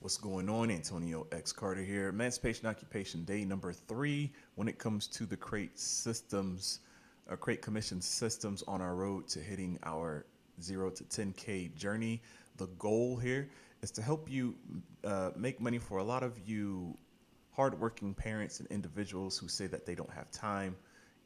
What's going on? Antonio X Carter here. Emancipation Occupation Day number 3 when it comes to the Crate Commission systems on our road to hitting our 0 to 10K journey. The goal here is to help you make money for a lot of you hardworking parents and individuals who say that they don't have time.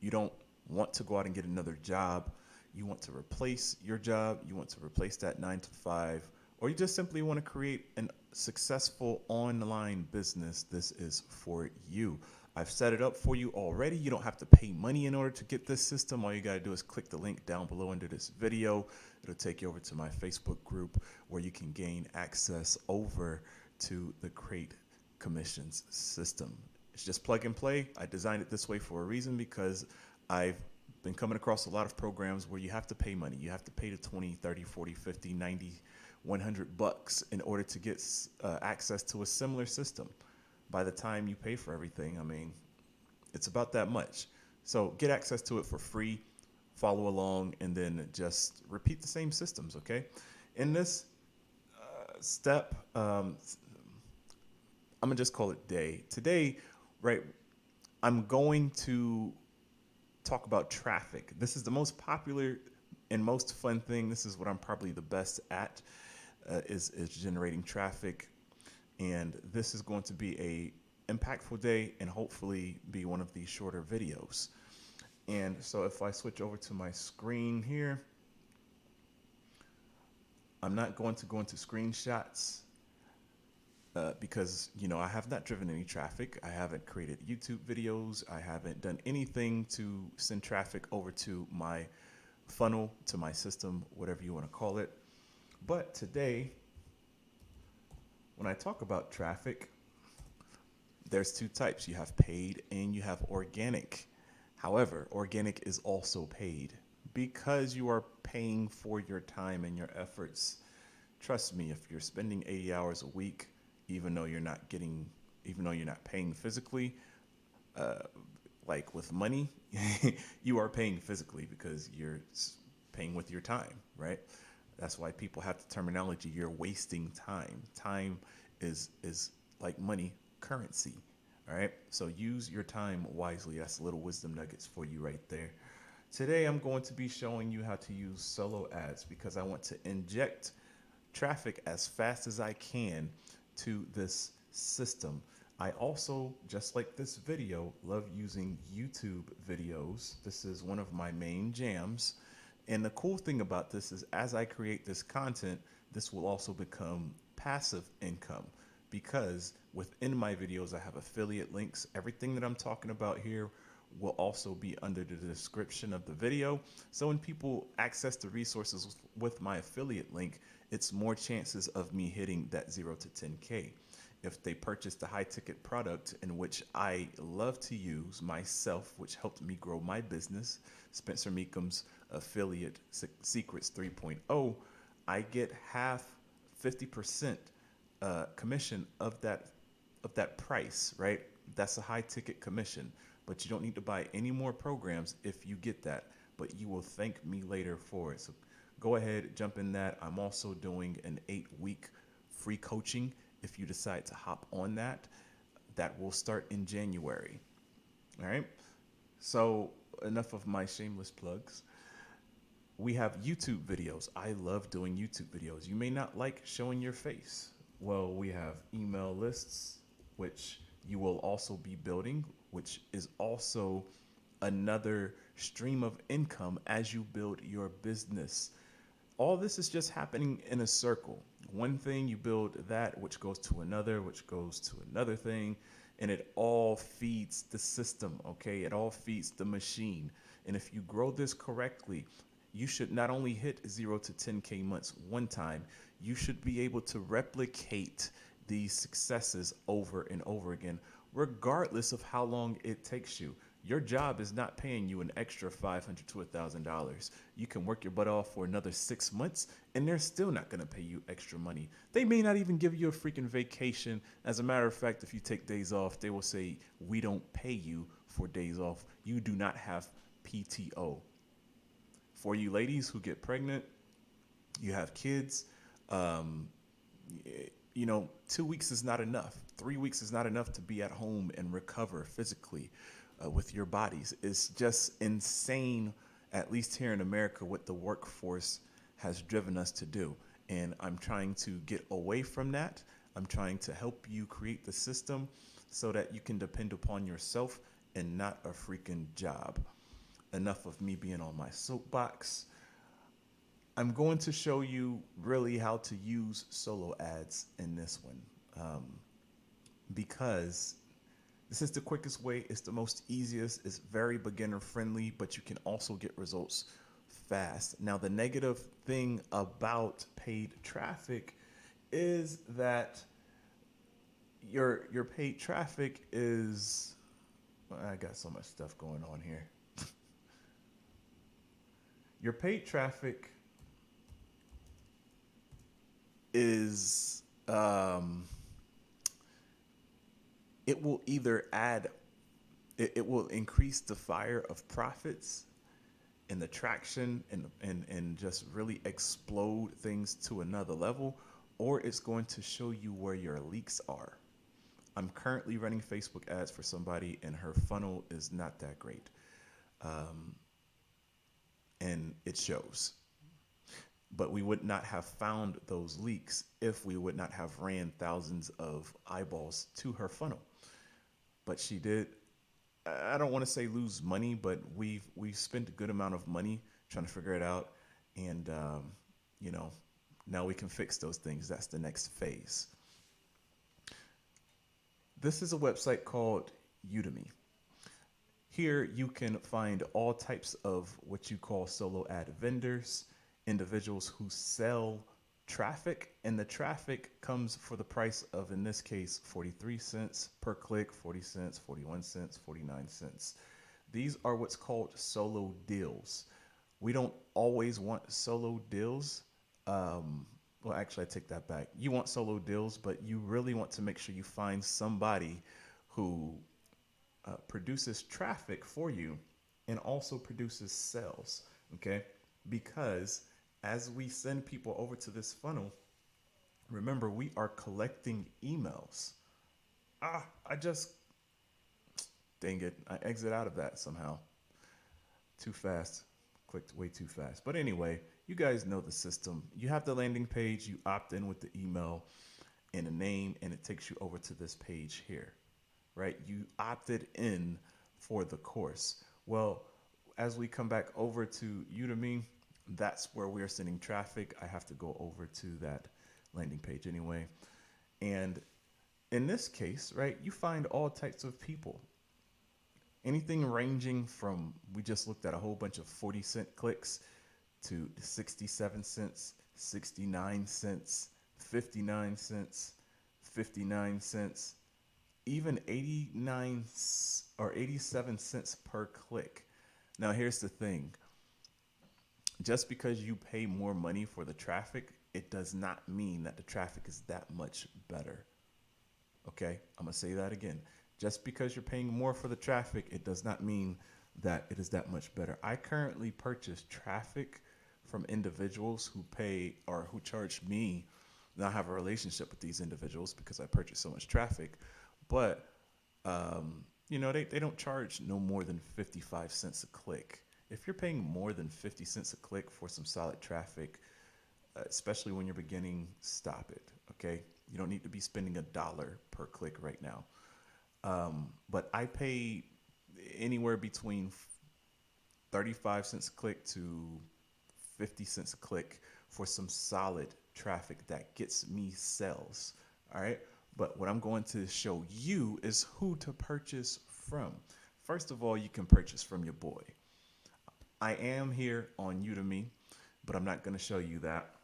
You don't want to go out and get another job. You want to replace your job. You want to replace that 9 to 5, or you just simply want to create a successful online business. This is for you. I've set it up for you already. You don't have to pay money in order to get this system. All you got to do is click the link down below under this video. It'll take you over to my Facebook group where you can gain access over to the Crate Commissions system. It's just plug and play. I designed it this way for a reason because I've been coming across a lot of programs where you have to pay money. You have to pay the 20, 30, 40, 50, 90, $100 in order to get access to a similar system. By the time you pay for everything, I mean, it's about that much. So get access to it for free, follow along, and then just repeat the same systems, okay? In this step, I'm gonna just call it day. Today, right, I'm going to talk about traffic. This is the most popular and most fun thing. This is what I'm probably the best at, is generating traffic. And this is going to be a impactful day and hopefully be one of these shorter videos. And so if I switch over to my screen here, I'm not going to go into screenshots because, you know, I have not driven any traffic. I haven't created YouTube videos. I haven't done anything to send traffic over to my funnel, to my system, whatever you want to call it. But today, when I talk about traffic, there's two types. You have paid and you have organic. However, organic is also paid because you are paying for your time and your efforts. Trust me, if you're spending 80 hours a week, even though you're not paying physically, like with money, you are paying physically because you're paying with your time, right? That's why people have the terminology, you're wasting time. Time is like money, currency, all right? So use your time wisely. That's little wisdom nuggets for you right there. Today, I'm going to be showing you how to use solo ads because I want to inject traffic as fast as I can to this system. I also, just like this video, love using YouTube videos. This is one of my main jams. And the cool thing about this is as I create this content, this will also become passive income because within my videos, I have affiliate links. Everything that I'm talking about here will also be under the description of the video. So when people access the resources with my affiliate link, it's more chances of me hitting that 0 to 10K. If they purchase the high ticket product in which I love to use myself, which helped me grow my business, Spencer Meekum's Affiliate Secrets 3.0, I get half, 50% commission of that price, right? That's a high ticket commission, but you don't need to buy any more programs if you get that, but you will thank me later for it. So go ahead, jump in that. I'm also doing an 8-week free coaching. If you decide to hop on that, that will start in January. All right. So enough of my shameless plugs. We have YouTube videos. I love doing YouTube videos. You may not like showing your face. Well, we have email lists, which you will also be building, which is also another stream of income as you build your business. All this is just happening in a circle. One thing, you build that, which goes to another, which goes to another thing, and it all feeds the system, okay? It all feeds the machine. And if you grow this correctly, you should not only hit 0 to 10K months one time, you should be able to replicate these successes over and over again, regardless of how long it takes you. Your job is not paying you an extra $500 to $1,000. You can work your butt off for another 6 months and they're still not going to pay you extra money. They may not even give you a freaking vacation. As a matter of fact, if you take days off, they will say, we don't pay you for days off. You do not have PTO. For you ladies who get pregnant, you have kids, 2 weeks is not enough. 3 weeks is not enough to be at home and recover physically with your bodies. It's just insane, at least here in America, what the workforce has driven us to do. And I'm trying to get away from that. I'm trying to help you create the system so that you can depend upon yourself and not a freaking job. Enough of me being on my soapbox. I'm going to show you really how to use solo ads in this one, because this is the quickest way. It's the most easiest. It's very beginner friendly, but you can also get results fast. Now, the negative thing about paid traffic is that your paid traffic is, well, I got so much stuff going on here. Your paid traffic is it will either it will increase the fire of profits and the traction and just really explode things to another level, or it's going to show you where your leaks are. I'm currently running Facebook ads for somebody and her funnel is not that great, and it shows. But we would not have found those leaks if we would not have ran thousands of eyeballs to her funnel. But she did, I don't want to say lose money, but we've spent a good amount of money trying to figure it out. And, now we can fix those things. That's the next phase. This is a website called Udemy. Here you can find all types of what you call solo ad vendors, individuals who sell traffic, and the traffic comes for the price of, in this case, 43 cents per click, 40 cents, 41 cents, 49 cents. These are what's called solo deals. We don't always want solo deals. Well, actually, I take that back. You want solo deals, but you really want to make sure you find somebody who produces traffic for you and also produces sales. Okay, because as we send people over to this funnel, remember, we are collecting emails. Dang it, I exit out of that somehow. Too fast, clicked way too fast. But anyway, you guys know the system. You have the landing page, you opt in with the email and a name, and it takes you over to this page here, right? You opted in for the course. Well, as we come back over to Udemy, that's where we're sending traffic. I have to go over to that landing page anyway. And in this case, right, you find all types of people. Anything ranging from, we just looked at a whole bunch of 40-cent clicks to 67 cents, 69 cents, 59 cents, 59 cents, even 89 or 87 cents per click. Now, here's the thing. Just because you pay more money for the traffic, it does not mean that the traffic is that much better. Okay, I'm gonna say that again. Just because you're paying more for the traffic, it does not mean that it is that much better. I currently purchase traffic from individuals who pay or who charge me. Now I have a relationship with these individuals because I purchase so much traffic, but they don't charge no more than 55 cents a click. If you're paying more than 50 cents a click for some solid traffic, especially when you're beginning, stop it. Okay, you don't need to be spending $1 per click right now. But I pay anywhere between 35 cents a click to 50 cents a click for some solid traffic that gets me sales. All right. But what I'm going to show you is who to purchase from. First of all, you can purchase from your boy. I am here on Udemy, but I'm not going to show you that.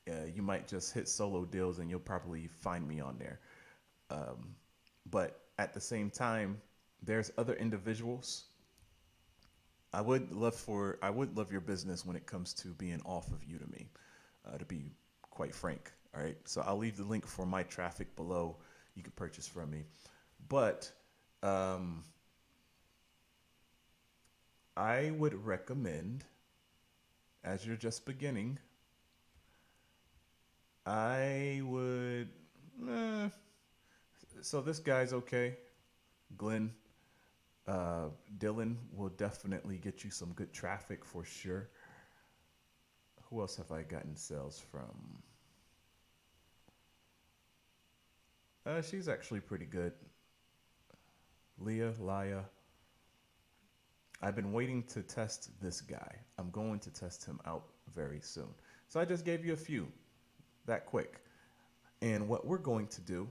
You might just hit solo deals and you'll probably find me on there. But at the same time, there's other individuals. I would love your business when it comes to being off of Udemy, to be quite frank. All right. So I'll leave the link for my traffic below. You can purchase from me. But I would recommend, as you're just beginning, I would So this guy's okay. Glenn, uh, Dylan will definitely get you some good traffic for sure. Who else have I gotten sales from? She's actually pretty good. Laya. I've been waiting to test this guy. I'm going to test him out very soon. So I just gave you a few that quick. And what we're going to do,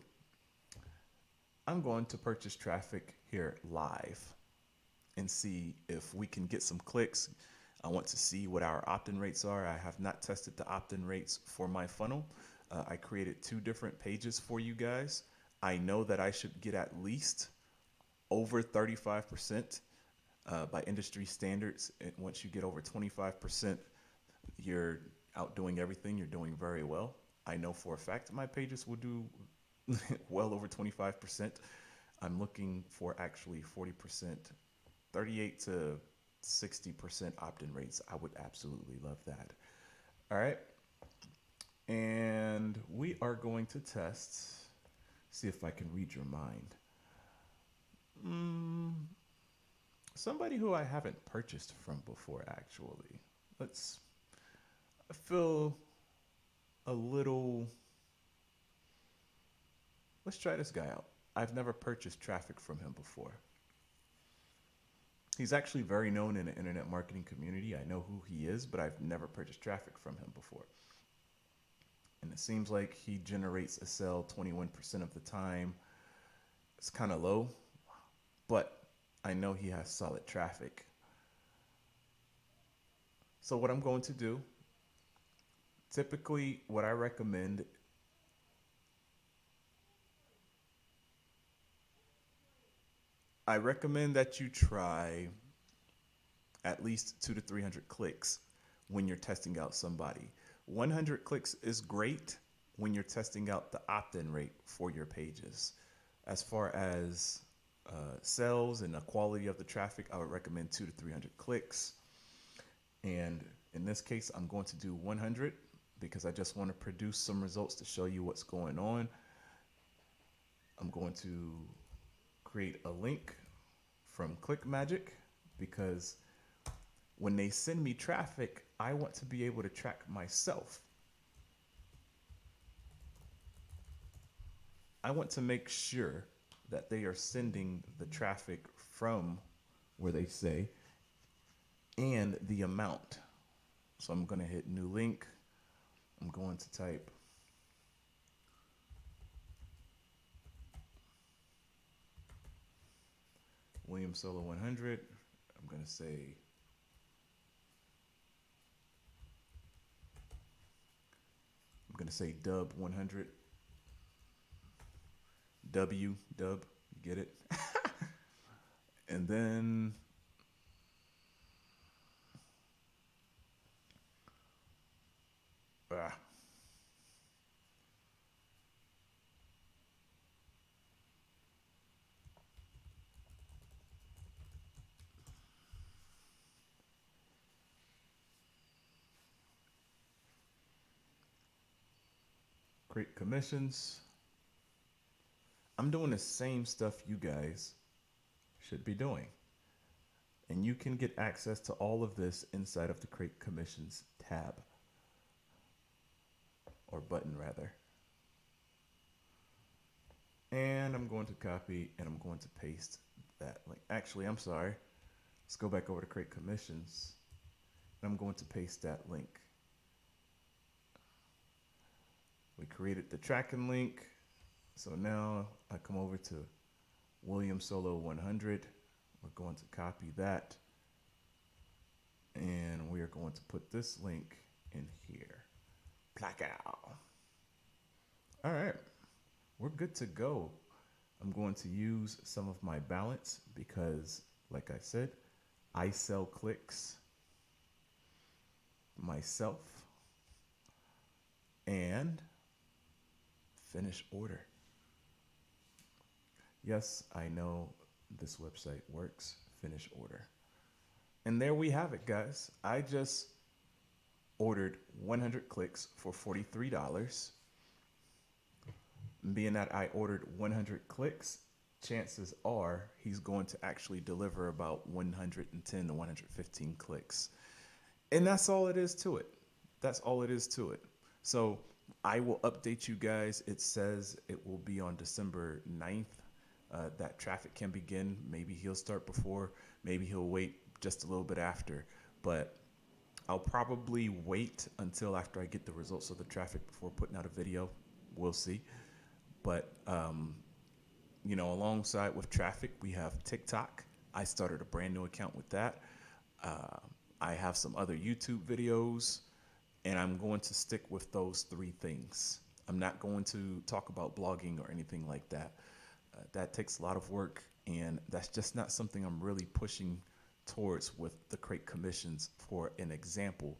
I'm going to purchase traffic here live and see if we can get some clicks. I want to see what our opt-in rates are. I have not tested the opt-in rates for my funnel. I created 2 different pages for you guys. I know that I should get at least over 35% by industry standards. And once you get over 25%, you're outdoing everything. You're doing very well. I know for a fact my pages will do well over 25%. I'm looking for actually 40%, 38 to 60% opt-in rates. I would absolutely love that. All right. And we are going to test, see if I can read your mind. Somebody who I haven't purchased from before, actually. I feel a little, let's try this guy out. I've never purchased traffic from him before. He's actually very known in the internet marketing community. I know who he is, but I've never purchased traffic from him before. And it seems like he generates a sale 21% of the time. It's kind of low, but I know he has solid traffic. So what I'm going to do, typically what I recommend, that you try at least 200 to 300 clicks when you're testing out somebody. 100 clicks is great when you're testing out the opt-in rate for your pages. As far as sales and the quality of the traffic, I would recommend 200 to 300 clicks. And in this case, I'm going to do 100 because I just want to produce some results to show you what's going on. I'm going to create a link from ClickMagick because when they send me traffic, I want to be able to track myself. I want to make sure that they are sending the traffic from where they say and the amount. So I'm going to hit new link. I'm going to type William Solo 100. I'm going to say dub 100. Dub, you get it? And then ah, create commissions. I'm doing the same stuff you guys should be doing. And you can get access to all of this inside of the Create Commissions tab, or button rather. And I'm going to copy and I'm going to paste that link. Actually, I'm sorry. Let's go back over to Create Commissions. And I'm going to paste that link. We created the tracking link. So now I come over to William Solo 100. We're going to copy that. And we are going to put this link in here. Plakow. All right. We're good to go. I'm going to use some of my balance because, like I said, I sell clicks myself. And finish order. Yes, I know this website works. Finish order. And there we have it, guys. I just ordered 100 clicks for $43. being that I ordered 100 clicks, chances are he's going to actually deliver about 110 to 115 clicks. And that's all it is to it. That's all it is to it. So I will update you guys. It says it will be on December 9th. That traffic can begin. Maybe he'll start before, maybe he'll wait just a little bit after. But I'll probably wait until after I get the results of the traffic before putting out a video. We'll see. But, alongside with traffic, we have TikTok. I started a brand new account with that. Uh, I have some other YouTube videos, and I'm going to stick with those three things. I'm not going to talk about blogging or anything like that. That takes a lot of work, and that's just not something I'm really pushing towards with the Create Commissions. For an example,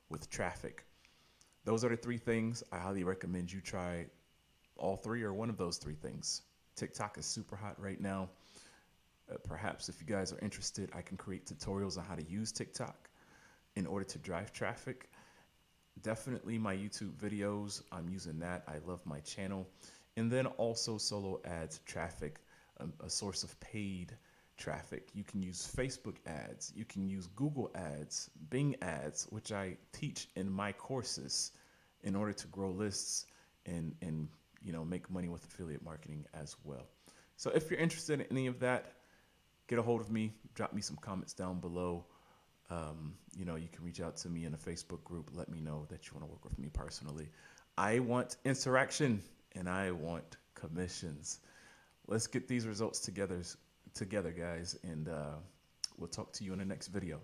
with traffic, those are the three things. I highly recommend you try all three or one of those three things. TikTok is super hot right now. Perhaps if you guys are interested, I can create tutorials on how to use TikTok in order to drive traffic. Definitely my YouTube videos, I'm using that. I love my channel. And then also solo ads traffic, a source of paid traffic. You can use Facebook ads, you can use Google ads, Bing ads, which I teach in my courses in order to grow lists and make money with affiliate marketing as well. So if you're interested in any of that, get a hold of me, drop me some comments down below. You can reach out to me in a Facebook group. Let me know that you want to work with me personally. I want interaction and I want commissions. Let's get these results together, guys, and we'll talk to you in the next video.